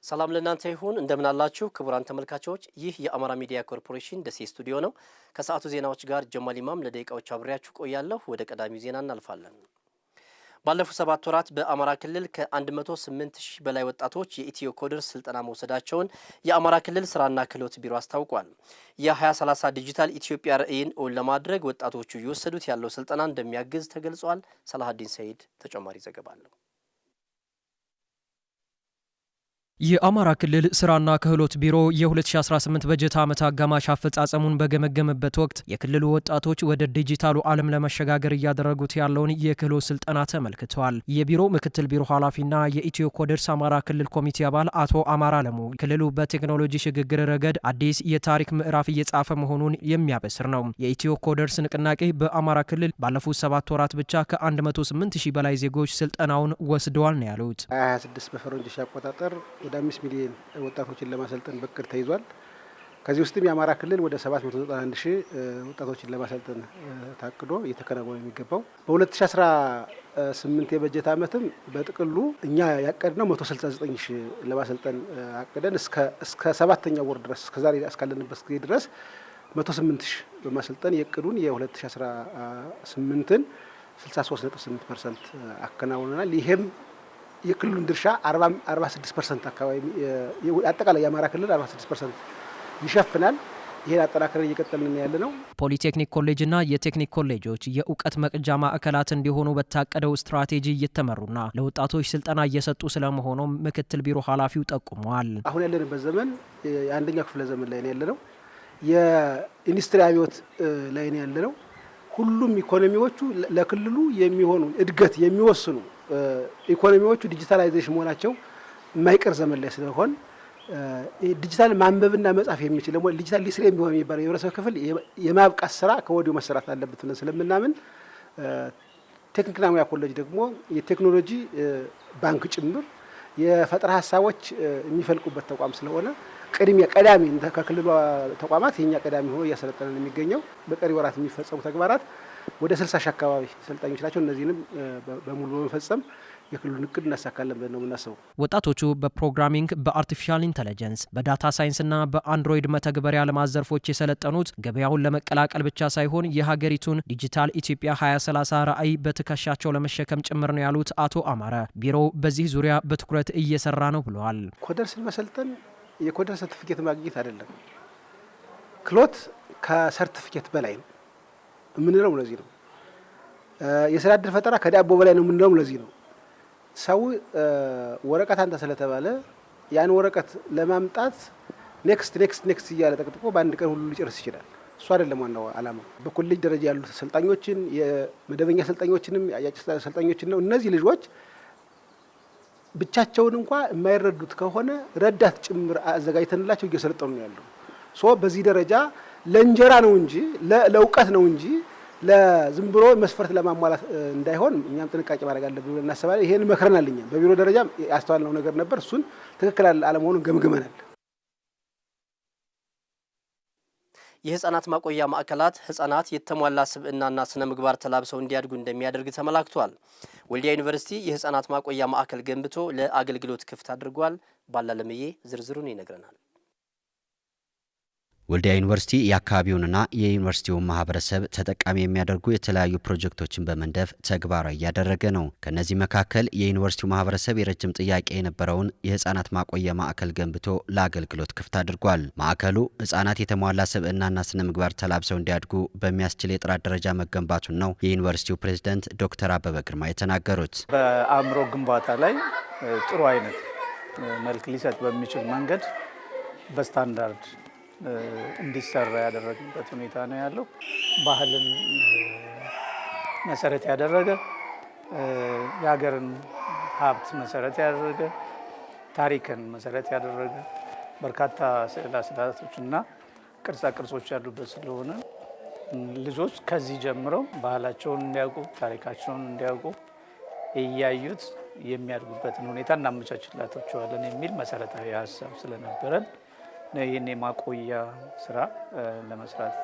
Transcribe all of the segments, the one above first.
ሰላም ለእናንተ ይሁን እንደምን አላችሁ ክቡራን ተመልካቾች ይህ የአማራ ሚዲያ ኮርፖሬሽን ደሴ ስቱዲዮ ነው ከሰዓቱ ዜናዎች ጋር ጀማል ኢማም ለደቂቃዎች አብሬያችሁ ቆያለሁ ወደ ቀዳሚው ዜና እናልፋለን ባለፉት 7 ወራት በአማራ ክልል ከ108,000 በላይ ወጣቶች የኢትዮ ኮደርስ ስልጠና መውሰዳቸውን የአማራ ክልል ስራና ክህሎት ቢሮ አስታውቋል የ2030 ዲጂታል ኢትዮጵያ ራዕይን ለማድረግ ወጣቶቹ እየወሰዱት ያለው ስልጠና እንደሚያግዝ ተገልጿል ሰላሃዲን ሰይድ ተጨማሪ ዘገባ አለው የአማራ ክልል ስራና ክህሎት ቢሮ የ2018 በጀት ዓመት አጋማሽ አፈጻጸሙን በገመገመበት ወቅት የክልሉ ወጣቶች ወደ ዲጂታሉ ዓለም ለመሸጋገር እያደረጉት ያለውን የክህሎት ስልጠና ተመልክተዋል። የቢሮው ምክትል ቢሮ ኃላፊና የኢትዮ ኮደርስ አማራ ክልል ኮሚቴ አባል አቶ አማራ አለሙ ክልሉ በቴክኖሎጂ ሽግግር ረገድ አዲስ የታሪክ ምዕራፍ እየጻፈ መሆኑን የሚያበስር ነው። የኢትዮ ኮደርስ ንቅናቄ በአማራ ክልል ባለፉት 7 ወራት ብቻ ከ108,000 በላይ ዜጎች ስልጠናውን ወስደዋል ነው ያሉት። 26 በፈረንጆች አቆጣጠር ወደ 5 ሚሊዮን ወጣቶችን ለማሰልጠን በቅድ ተይዟል። ከዚህ ውስጥም የአማራ ክልል ወደ 791,000 ወጣቶችን ለማሰልጠን ታቅዶ እየተከናወነ የሚገባው በ2018 የበጀት ዓመትም በጥቅሉ እኛ ያቀድነው 169,000 ለማሰልጠን አቅደን እስከ 7ኛው ወር ድረስ እስከዛሬ እስካለንበት ጊዜ ድረስ 108,000 በማሰልጠን የቅዱን የ2018ን 63.8% አከናውነናል። ይሄም የክልሉን ድርሻ 46% አካባቢ አጠቃላይ የአማራ ክልል 46% ይሸፍናል። ይሄን አጠናክረን እየቀጠልን ያለነው ፖሊቴክኒክ ኮሌጅና የቴክኒክ ኮሌጆች የእውቀት መቅጃ ማዕከላት እንዲሆኑ በታቀደው ስትራቴጂ እየተመሩና ለወጣቶች ስልጠና እየሰጡ ስለመሆኑ ምክትል ቢሮ ኃላፊው ጠቁመዋል። አሁን ያለንበት ዘመን የአንደኛው ክፍለ ዘመን ላይ ነው ያለነው። የኢንዱስትሪ አብዮት ላይ ነው ያለነው። ሁሉም ኢኮኖሚዎቹ ለክልሉ የሚሆኑ እድገት የሚወስኑ ኢኮኖሚዎቹ ዲጂታላይዜሽን መሆናቸው የማይቀር ዘመን ላይ ስለሆነ ዲጂታል ማንበብና መጻፍ የሚችል ደግሞ ዲጂታል ሊትሬሲ የሚሆን የሚባለው የህብረተሰብ ክፍል የማብቃት ስራ ከወዲሁ መሰራት አለበት ብለን ስለምናምን ቴክኒክና ሙያ ኮሌጅ ደግሞ የቴክኖሎጂ ባንክ ጭምር የፈጠራ ሀሳቦች የሚፈልቁበት ተቋም ስለሆነ ቀዳሚ ከክልሉ ተቋማት የኛ ቀዳሚ ሆኖ እያሰለጠነ ነው የሚገኘው። በቀሪ ወራት የሚፈጸሙ ተግባራት ወደ 60,000 አካባቢ ሰልጣኞች ናቸው። እነዚህንም በሙሉ በመፈጸም የክልሉን እቅድ እናሳካለን ብለን ነው የምናስበው። ወጣቶቹ በፕሮግራሚንግ፣ በአርቲፊሻል ኢንተለጀንስ፣ በዳታ ሳይንስና በአንድሮይድ መተግበሪያ ልማት ዘርፎች የሰለጠኑት ገበያውን ለመቀላቀል ብቻ ሳይሆን የሀገሪቱን ዲጂታል ኢትዮጵያ 2030 ራዕይ በትከሻቸው ለመሸከም ጭምር ነው ያሉት አቶ አማረ ቢሮው በዚህ ዙሪያ በትኩረት እየሰራ ነው ብለዋል። ኮደርስን መሰልጠን የኮደርስ ሰርቲፊኬት ማግኘት አይደለም። ክሎት ከሰርቲፊኬት በላይ ነው የምንለው ለዚህ ነው። የስራ ዕድል ፈጠራ ከዳቦ በላይ ነው የምንለው ለዚህ ነው። ሰው ወረቀት አንተ ስለተባለ ያን ወረቀት ለማምጣት ኔክስት እያለ ጠቅጥቆ በአንድ ቀን ሁሉ ሊጨርስ ይችላል። እሱ አይደለም ዋናው ዓላማው። በኮሌጅ ደረጃ ያሉ ሰልጣኞችን የመደበኛ ሰልጣኞችንም ያጭ ሰልጣኞችን ነው እነዚህ ልጆች ብቻቸውን እንኳን የማይረዱት ከሆነ ረዳት ጭምር አዘጋጅተንላቸው እየሰለጠኑ ነው ያለው። በዚህ ደረጃ ለእንጀራ ነው እንጂ ለእውቀት ነው እንጂ ለዝም ብሎ መስፈርት ለማሟላት እንዳይሆን እኛም ጥንቃቄ ማድረግ አለብን ብለን እናስባለን። ይሄን መክረናል። እኛም በቢሮ ደረጃ ያስተዋልነው ነገር ነበር። እሱን ትክክል አለመሆኑን ገምግመናል። የህፃናት ማቆያ ማዕከላት ህፃናት የተሟላ ስብዕናና ስነ ምግባር ተላብሰው እንዲያድጉ እንደሚያደርግ ተመላክቷል። ወልዲያ ዩኒቨርሲቲ የህፃናት ማቆያ ማዕከል ገንብቶ ለአገልግሎት ክፍት አድርጓል። ባላለምዬ ዝርዝሩን ይነግረናል። ወልዲያ ዩኒቨርሲቲ የአካባቢውንና የዩኒቨርሲቲውን ማህበረሰብ ተጠቃሚ የሚያደርጉ የተለያዩ ፕሮጀክቶችን በመንደፍ ተግባራዊ እያደረገ ነው። ከነዚህ መካከል የዩኒቨርሲቲው ማህበረሰብ የረጅም ጥያቄ የነበረውን የህፃናት ማቆያ ማዕከል ገንብቶ ለአገልግሎት ክፍት አድርጓል። ማዕከሉ ህፃናት የተሟላ ስብዕናና ስነ ምግባር ተላብሰው እንዲያድጉ በሚያስችል የጥራት ደረጃ መገንባቱን ነው የዩኒቨርሲቲው ፕሬዝዳንት ዶክተር አበበ ግርማ የተናገሩት። በአእምሮ ግንባታ ላይ ጥሩ አይነት መልክ ሊሰጥ በሚችል መንገድ በስታንዳርድ እንዲሰራ ያደረግበት ሁኔታ ነው ያለው። ባህልን መሰረት ያደረገ የሀገርን ሀብት መሰረት ያደረገ ታሪክን መሰረት ያደረገ በርካታ ስዕላስዕላቶችና ቅርጻ ቅርጾች ያሉበት ስለሆነ ልጆች ከዚህ ጀምረው ባህላቸውን እንዲያውቁ ታሪካቸውን እንዲያውቁ እያዩት የሚያድጉበትን ሁኔታ እናመቻችላቸዋለን የሚል መሰረታዊ ሀሳብ ስለነበረን ይህን የማቆያ ስራ ለመስራት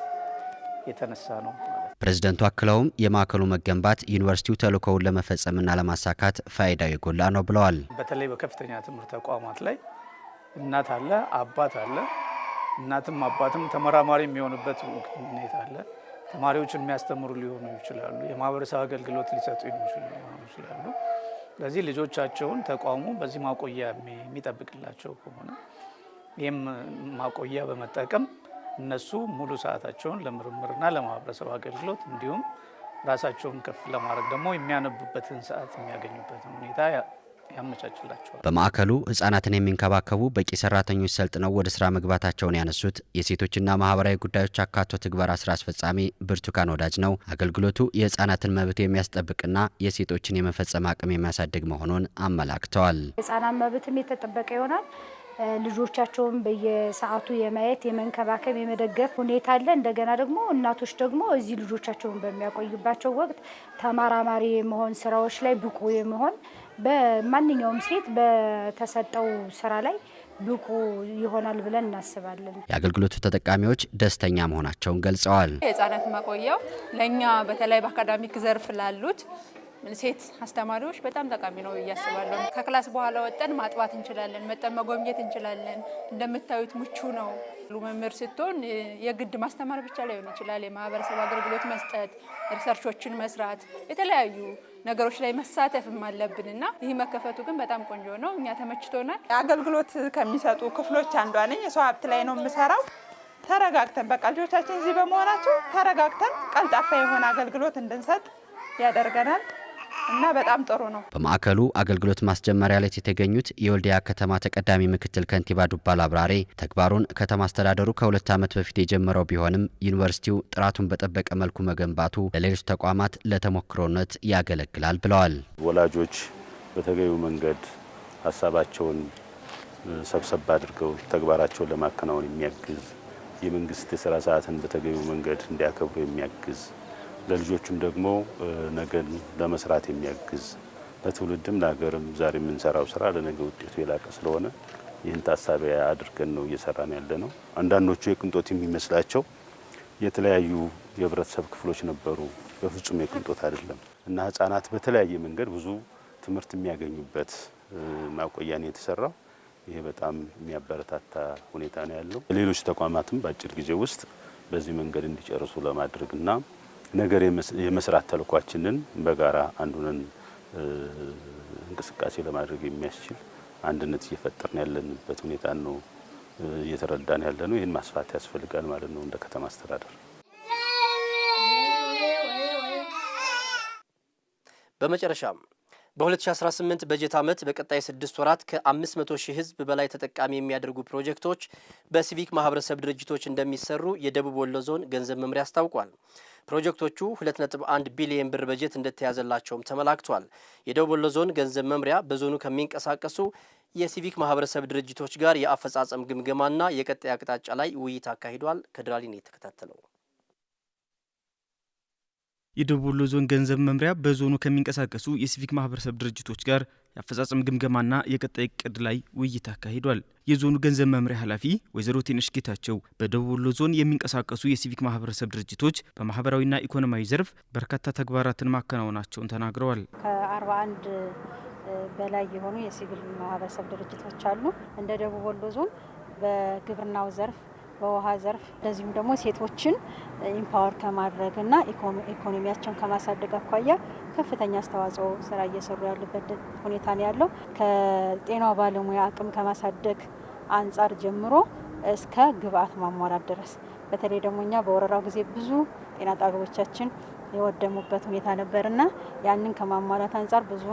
የተነሳ ነው። ፕሬዝዳንቱ አክለውም የማዕከሉ መገንባት ዩኒቨርሲቲው ተልእኮውን ለመፈጸምና ለማሳካት ፋይዳው የጎላ ነው ብለዋል። በተለይ በከፍተኛ ትምህርት ተቋማት ላይ እናት አለ፣ አባት አለ። እናትም አባትም ተመራማሪ የሚሆንበት ሁኔታ አለ። ተማሪዎችን የሚያስተምሩ ሊሆኑ ይችላሉ። የማህበረሰብ አገልግሎት ሊሰጡ ይችላሉ። ስለዚህ ልጆቻቸውን ተቋሙ በዚህ ማቆያ የሚጠብቅላቸው ከሆነ ይህም ማቆያ በመጠቀም እነሱ ሙሉ ሰዓታቸውን ለምርምርና ለማህበረሰብ አገልግሎት እንዲሁም ራሳቸውን ከፍ ለማድረግ ደግሞ የሚያነቡበትን ሰዓት የሚያገኙበትን ሁኔታ ያመቻችላቸዋል። በማዕከሉ ህጻናትን የሚንከባከቡ በቂ ሰራተኞች ሰልጥነው ወደ ስራ መግባታቸውን ያነሱት የሴቶችና ማህበራዊ ጉዳዮች አካቶ ትግበራ ስራ አስፈጻሚ ብርቱካን ወዳጅ ነው። አገልግሎቱ የህጻናትን መብት የሚያስጠብቅና የሴቶችን የመፈጸም አቅም የሚያሳድግ መሆኑን አመላክተዋል። ህጻናት መብትም የተጠበቀ ይሆናል። ልጆቻቸውን በየሰዓቱ የማየት የመንከባከብ የመደገፍ ሁኔታ አለ። እንደገና ደግሞ እናቶች ደግሞ እዚህ ልጆቻቸውን በሚያቆዩባቸው ወቅት ተመራማሪ የመሆን ስራዎች ላይ ብቁ የመሆን በማንኛውም ሴት በተሰጠው ስራ ላይ ብቁ ይሆናል ብለን እናስባለን። የአገልግሎቱ ተጠቃሚዎች ደስተኛ መሆናቸውን ገልጸዋል። የህጻናት ማቆያው ለኛ በተለይ በአካዳሚክ ዘርፍ ላሉት ሴት አስተማሪዎች በጣም ጠቃሚ ነው እያስባለሁ። ከክላስ በኋላ ወጠን ማጥባት እንችላለን፣ መጠን መጎብኘት እንችላለን። እንደምታዩት ምቹ ነው። መምህር ስትሆን የግድ ማስተማር ብቻ ላይሆን ይችላል። የማህበረሰብ አገልግሎት መስጠት፣ ሪሰርቾችን መስራት፣ የተለያዩ ነገሮች ላይ መሳተፍም አለብንና ይህ መከፈቱ ግን በጣም ቆንጆ ነው። እኛ ተመችቶናል። አገልግሎት ከሚሰጡ ክፍሎች አንዷ ነኝ። የሰው ሀብት ላይ ነው የምሰራው። ተረጋግተን በቃ ልጆቻችን እዚህ በመሆናቸው ተረጋግተን ቀልጣፋ የሆነ አገልግሎት እንድንሰጥ ያደርገናል እና በጣም ጥሩ ነው። በማዕከሉ አገልግሎት ማስጀመሪያ ላይ የተገኙት የወልዲያ ከተማ ተቀዳሚ ምክትል ከንቲባ ዱባል አብራሬ ተግባሩን ከተማ አስተዳደሩ ከ2 ዓመት በፊት የጀመረው ቢሆንም ዩኒቨርሲቲው ጥራቱን በጠበቀ መልኩ መገንባቱ ለሌሎች ተቋማት ለተሞክሮነት ያገለግላል ብለዋል። ወላጆች በተገቢው መንገድ ሀሳባቸውን ሰብሰብ አድርገው ተግባራቸውን ለማከናወን የሚያግዝ የመንግስት የስራ ሰዓትን በተገቢው መንገድ እንዲያከብሩ የሚያግዝ ለልጆቹም ደግሞ ነገን ለመስራት የሚያግዝ ለትውልድም ለሀገርም ዛሬ የምንሰራው ስራ ለነገ ውጤቱ የላቀ ስለሆነ ይህን ታሳቢ አድርገን ነው እየሰራን ያለ ነው። አንዳንዶቹ የቅንጦት የሚመስላቸው የተለያዩ የህብረተሰብ ክፍሎች ነበሩ። በፍጹም የቅንጦት አይደለም እና ህጻናት በተለያየ መንገድ ብዙ ትምህርት የሚያገኙበት ማቆያ ነው የተሰራው። ይሄ በጣም የሚያበረታታ ሁኔታ ነው ያለው። ሌሎች ተቋማትም በአጭር ጊዜ ውስጥ በዚህ መንገድ እንዲጨርሱ ለማድረግና ነገር የመስራት ተልኳችንን በጋራ አንዱን እንቅስቃሴ ለማድረግ የሚያስችል አንድነት እየፈጠርን ያለንበት ሁኔታ ነው እየተረዳን ያለ ነው። ይህን ማስፋት ያስፈልጋል ማለት ነው እንደ ከተማ አስተዳደር። በመጨረሻም በ2018 በጀት ዓመት በቀጣይ 6 ወራት ከ500 ሺህ ህዝብ በላይ ተጠቃሚ የሚያደርጉ ፕሮጀክቶች በሲቪክ ማህበረሰብ ድርጅቶች እንደሚሰሩ የደቡብ ወሎ ዞን ገንዘብ መምሪያ አስታውቋል። ፕሮጀክቶቹ 2.1 ቢሊዮን ብር በጀት እንደተያዘላቸውም ተመላክቷል። የደቡብ ወሎ ዞን ገንዘብ መምሪያ በዞኑ ከሚንቀሳቀሱ የሲቪክ ማህበረሰብ ድርጅቶች ጋር የአፈጻጸም ግምገማና የቀጣይ አቅጣጫ ላይ ውይይት አካሂዷል። ከድራሊ ነው የተከታተለው። የደቡብ ወሎ ዞን ገንዘብ መምሪያ በዞኑ ከሚንቀሳቀሱ የሲቪክ ማህበረሰብ ድርጅቶች ጋር የአፈጻጸም ግምገማና የቀጣይ እቅድ ላይ ውይይት አካሂዷል። የዞኑ ገንዘብ መምሪያ ኃላፊ ወይዘሮ ቴነሽ ጌታቸው በደቡብ ወሎ ዞን የሚንቀሳቀሱ የሲቪክ ማህበረሰብ ድርጅቶች በማህበራዊና ኢኮኖሚያዊ ዘርፍ በርካታ ተግባራትን ማከናወናቸውን ተናግረዋል። ከ41 በላይ የሆኑ የሲቪል ማህበረሰብ ድርጅቶች አሉ። እንደ ደቡብ ወሎ ዞን በግብርናው ዘርፍ በውሃ ዘርፍ እንደዚሁም ደግሞ ሴቶችን ኢምፓወር ከማድረግና ኢኮኖሚያቸውን ከማሳደግ አኳያ ከፍተኛ አስተዋጽኦ ስራ እየሰሩ ያሉበት ሁኔታ ነው ያለው። ከጤናው ባለሙያ አቅም ከማሳደግ አንጻር ጀምሮ እስከ ግብአት ማሟላት ድረስ በተለይ ደግሞ እኛ በወረራው ጊዜ ብዙ ጤና ጣቢያዎቻችን የወደሙበት ሁኔታ ነበርና ያንን ከማሟላት አንጻር ብዙ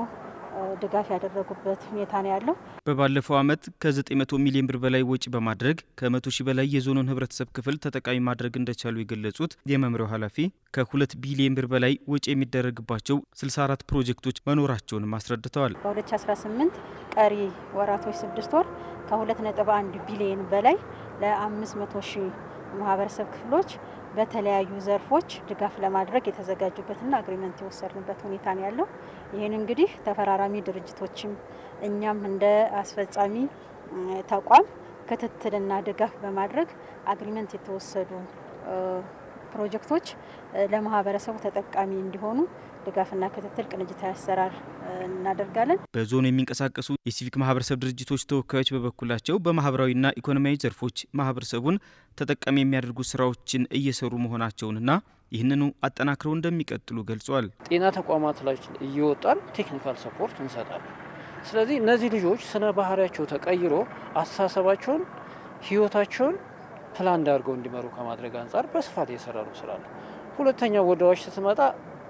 ድጋፍ ያደረጉበት ሁኔታ ነው ያለው። በባለፈው ዓመት ከ900 ሚሊዮን ብር በላይ ወጪ በማድረግ ከ100 ሺህ በላይ የዞኑን ህብረተሰብ ክፍል ተጠቃሚ ማድረግ እንደቻሉ የገለጹት የመምሪያው ኃላፊ ከ2 ቢሊዮን ብር በላይ ወጪ የሚደረግባቸው 64 ፕሮጀክቶች መኖራቸውንም አስረድተዋል። በ2018 ቀሪ ወራቶች 6 ወር ከ2.1 ቢሊዮን በላይ ለ500 ሺህ ማህበረሰብ ክፍሎች በተለያዩ ዘርፎች ድጋፍ ለማድረግ የተዘጋጁበትና አግሪመንት የወሰድንበት ሁኔታ ነው ያለው። ይህን እንግዲህ ተፈራራሚ ድርጅቶችም እኛም እንደ አስፈጻሚ ተቋም ክትትልና ድጋፍ በማድረግ አግሪመንት የተወሰዱ ፕሮጀክቶች ለማህበረሰቡ ተጠቃሚ እንዲሆኑ ድጋፍና ክትትል ቅንጅታዊ አሰራር እናደርጋለን። በዞኑ የሚንቀሳቀሱ የሲቪክ ማህበረሰብ ድርጅቶች ተወካዮች በበኩላቸው በማህበራዊና ኢኮኖሚያዊ ዘርፎች ማህበረሰቡን ተጠቃሚ የሚያደርጉ ስራዎችን እየሰሩ መሆናቸውንና ይህንኑ አጠናክረው እንደሚቀጥሉ ገልጿል። ጤና ተቋማት ላይ እየወጣን ቴክኒካል ሰፖርት እንሰጣለን። ስለዚህ እነዚህ ልጆች ስነ ባህሪያቸው ተቀይሮ አስተሳሰባቸውን፣ ህይወታቸውን ፕላን እንዳርገው እንዲመሩ ከማድረግ አንጻር በስፋት እየሰራ ነው ስላለ። ሁለተኛው ወደዋሽ ስትመጣ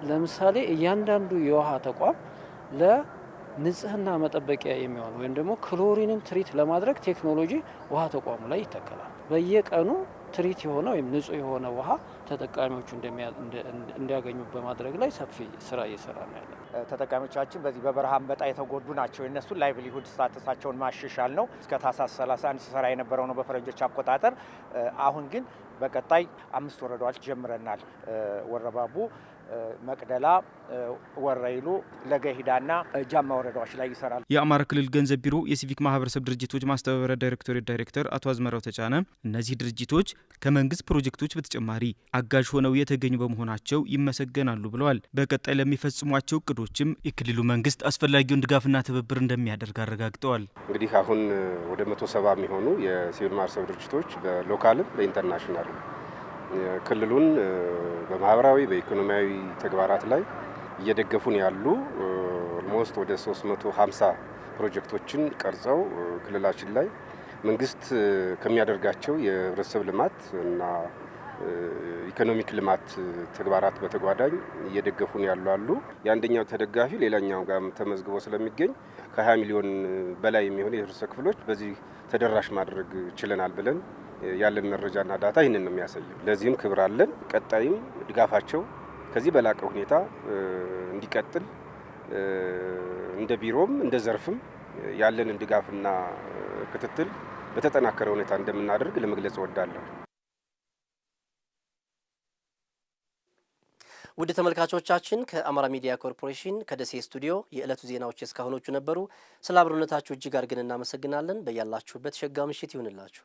ለምሳሌ እያንዳንዱ የውሃ ተቋም ለንጽህና መጠበቂያ የሚሆን ወይም ደግሞ ክሎሪንን ትሪት ለማድረግ ቴክኖሎጂ ውሃ ተቋሙ ላይ ይተከላል። በየቀኑ ትሪት የሆነ ወይም ንጹህ የሆነ ውሃ ተጠቃሚዎቹ እንዲያገኙ በማድረግ ላይ ሰፊ ስራ እየሰራ ነው ያለ። ተጠቃሚዎቻችን በዚህ በበረሃ አንበጣ የተጎዱ ናቸው። የእነሱን ላይቭሊሁድ ስታተሳቸውን ማሻሻል ነው እስከ ታህሳስ 31 ሲሰራ የነበረው ነው በፈረንጆች አቆጣጠር። አሁን ግን በቀጣይ 5 ወረዳዎች ጀምረናል። ወረባቡ፣ መቅደላ፣ ወረይሉ፣ ለገሂዳና ጃማ ወረዳዎች ላይ ይሰራል። የአማራ ክልል ገንዘብ ቢሮ የሲቪክ ማህበረሰብ ድርጅቶች ማስተባበሪያ ዳይሬክቶሬት ዳይሬክተር አቶ አዝመራው ተጫነ እነዚህ ድርጅቶች ከመንግስት ፕሮጀክቶች በተጨማሪ አጋዥ ሆነው የተገኙ በመሆናቸው ይመሰገናሉ ብለዋል። በቀጣይ ለሚፈጽሟቸው እቅዶችም የክልሉ መንግስት አስፈላጊውን ድጋፍና ትብብር እንደሚያደርግ አረጋግጠዋል። እንግዲህ አሁን ወደ 170 የሚሆኑ የሲቪል ማህበረሰብ ድርጅቶች በሎካልም በኢንተርናሽናል ክልሉን በማህበራዊ በኢኮኖሚያዊ ተግባራት ላይ እየደገፉን ያሉ ኦልሞስት ወደ 350 ፕሮጀክቶችን ቀርጸው ክልላችን ላይ መንግስት ከሚያደርጋቸው የህብረተሰብ ልማት እና ኢኮኖሚክ ልማት ተግባራት በተጓዳኝ እየደገፉን ያሉ አሉ። የአንደኛው ተደጋፊ ሌላኛው ጋር ተመዝግቦ ስለሚገኝ ከ20 ሚሊዮን በላይ የሚሆኑ የህብረተሰብ ክፍሎች በዚህ ተደራሽ ማድረግ ችለናል ብለን ያለን መረጃና ዳታ ይህንን ነው የሚያሳየው። ለዚህም ክብር አለን። ቀጣይም ድጋፋቸው ከዚህ በላቀ ሁኔታ እንዲቀጥል እንደ ቢሮም እንደ ዘርፍም ያለንን ድጋፍና ክትትል በተጠናከረ ሁኔታ እንደምናደርግ ለመግለጽ እወዳለሁ። ውድ ተመልካቾቻችን ከአማራ ሚዲያ ኮርፖሬሽን ከደሴ ስቱዲዮ የዕለቱ ዜናዎች እስካሁኖቹ ነበሩ። ስለ አብሮነታችሁ እጅግ አድርገን እናመሰግናለን። በያላችሁበት ሸጋ ምሽት ይሁንላችሁ።